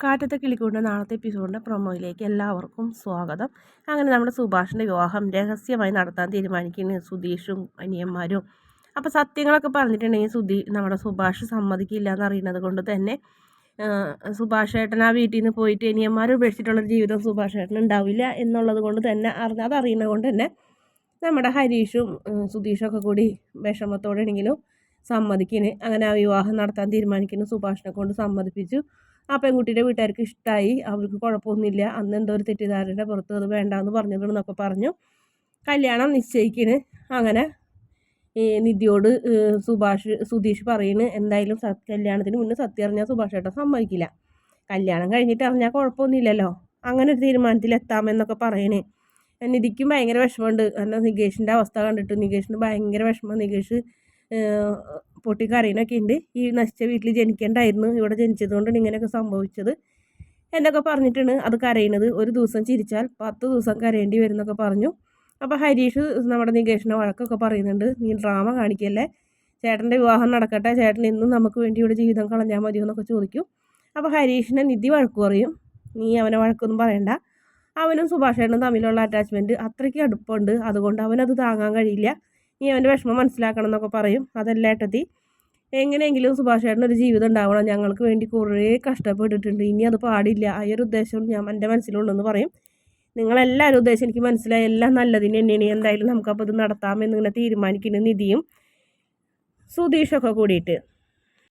കാറ്റത്തെ കിളിക്കൂണ്ട നാളത്തെ എപ്പിസോഡിൻ്റെ പ്രൊമോയിലേക്ക് എല്ലാവർക്കും സ്വാഗതം. അങ്ങനെ നമ്മുടെ സുഭാഷിൻ്റെ വിവാഹം രഹസ്യമായി നടത്താൻ തീരുമാനിക്കുന്നു സുധീഷും അനിയന്മാരും. അപ്പോൾ സത്യങ്ങളൊക്കെ പറഞ്ഞിട്ടുണ്ടെങ്കിൽ നമ്മുടെ സുഭാഷ് സമ്മതിക്കില്ല എന്നറിയുന്നത് കൊണ്ട് തന്നെ സുഭാഷ് ഏട്ടൻ ആ വീട്ടിൽ നിന്ന് പോയിട്ട് അനിയന്മാർ ഉപേക്ഷിച്ചിട്ടുള്ളൊരു ജീവിതം സുഭാഷ് ഏട്ടൻ ഉണ്ടാവില്ല എന്നുള്ളത് കൊണ്ട് തന്നെ അതറിയുന്നത് കൊണ്ട് തന്നെ നമ്മുടെ ഹരീഷും സുധീഷൊക്കെ കൂടി വിഷമത്തോടെയാണെങ്കിലും സമ്മതിക്കുന്നു. അങ്ങനെ ആ വിവാഹം നടത്താൻ തീരുമാനിക്കുന്നു. സുഭാഷിനെ കൊണ്ട് സമ്മതിപ്പിച്ചു. ആ പെൺകുട്ടിയുടെ വീട്ടുകാർക്ക് ഇഷ്ടമായി, അവർക്ക് കുഴപ്പമൊന്നുമില്ല. അന്ന് എന്തോ ഒരു തെറ്റിദ്ധാരണയുടെ പുറത്ത് അത് വേണ്ടാന്ന് പറഞ്ഞതെന്നൊക്കെ പറഞ്ഞു. കല്യാണം നിശ്ചയിക്കുന്നു. അങ്ങനെ ഈ നിധിയോട് സുധീഷ് പറയുന്നു, എന്തായാലും കല്യാണത്തിന് മുന്നേ സത്യം അറിഞ്ഞാൽ സുഭാഷ് ഏട്ടൻ സമ്മതിക്കില്ല, കല്യാണം കഴിഞ്ഞിട്ട് അറിഞ്ഞാൽ കുഴപ്പമൊന്നുമില്ലല്ലോ, അങ്ങനെ ഒരു തീരുമാനത്തിൽ എത്താമെന്നൊക്കെ പറയണേ. നിധിക്കും ഭയങ്കര വിഷമമുണ്ട്. കാരണം നികേഷിൻ്റെ അവസ്ഥ കണ്ടിട്ട് നികേഷിന് ഭയങ്കര വിഷമം. നികേഷ് പൊട്ടിക്കരയിനൊക്കെ ഉണ്ട്. ഈ നശിച്ച വീട്ടിൽ ജനിക്കേണ്ടായിരുന്നു, ഇവിടെ ജനിച്ചതുകൊണ്ടാണ് ഇങ്ങനെയൊക്കെ സംഭവിച്ചത് എന്നൊക്കെ പറഞ്ഞിട്ടാണ് അത് കരയുന്നത്. ഒരു ദിവസം ചിരിച്ചാൽ 10 ദിവസം കരയേണ്ടി വരും എന്നൊക്കെ പറഞ്ഞു. അപ്പോൾ ഹരീഷ് നമ്മുടെ നികേഷിനെ വഴക്കൊക്കെ പറയുന്നുണ്ട്, നീ ഡ്രാമ കാണിക്കല്ലേ, ചേട്ടൻ്റെ വിവാഹം നടക്കട്ടെ, ചേട്ടൻ ഇന്നും നമുക്ക് വേണ്ടി ഇവിടെ ജീവിതം കളഞ്ഞാൽ മതിയോ എന്നൊക്കെ ചോദിക്കും. അപ്പോൾ ഹരീഷിനെ നിധി വഴക്ക് പറയും, നീ അവനെ വഴക്കൊന്നും പറയണ്ട, അവനും സുഭാഷേട്ടനും തമ്മിലുള്ള അറ്റാച്ച്മെൻറ്റ് അത്രയ്ക്ക് അടുപ്പമുണ്ട്, അതുകൊണ്ട് അവനത് താങ്ങാൻ കഴിയില്ല, നീ അവൻ്റെ വിഷമം മനസ്സിലാക്കണം എന്നൊക്കെ പറയും. അതല്ല ഏട്ടത്തി, എങ്ങനെയെങ്കിലും സുഭാഷേട്ടന് ഒരു ജീവിതം ഉണ്ടാവണം, ഞങ്ങൾക്ക് വേണ്ടി കുറേ കഷ്ടപ്പെട്ടിട്ടുണ്ട്, ഇനി അത് പാടില്ല, ആ ഒരു ഉദ്ദേശം എൻ്റെ മനസ്സിലുള്ളൂ എന്ന് പറയും. നിങ്ങളെല്ലാവരും ഉദ്ദേശം എനിക്ക് മനസ്സിലായി, എല്ലാം നല്ലതിന് തന്നെയാണ്, എന്തായാലും നമുക്കപ്പോൾ ഇത് നടത്താമെന്നിങ്ങനെ തീരുമാനിക്കുന്നു നിധിയും സുധീഷൊക്കെ കൂടിയിട്ട്.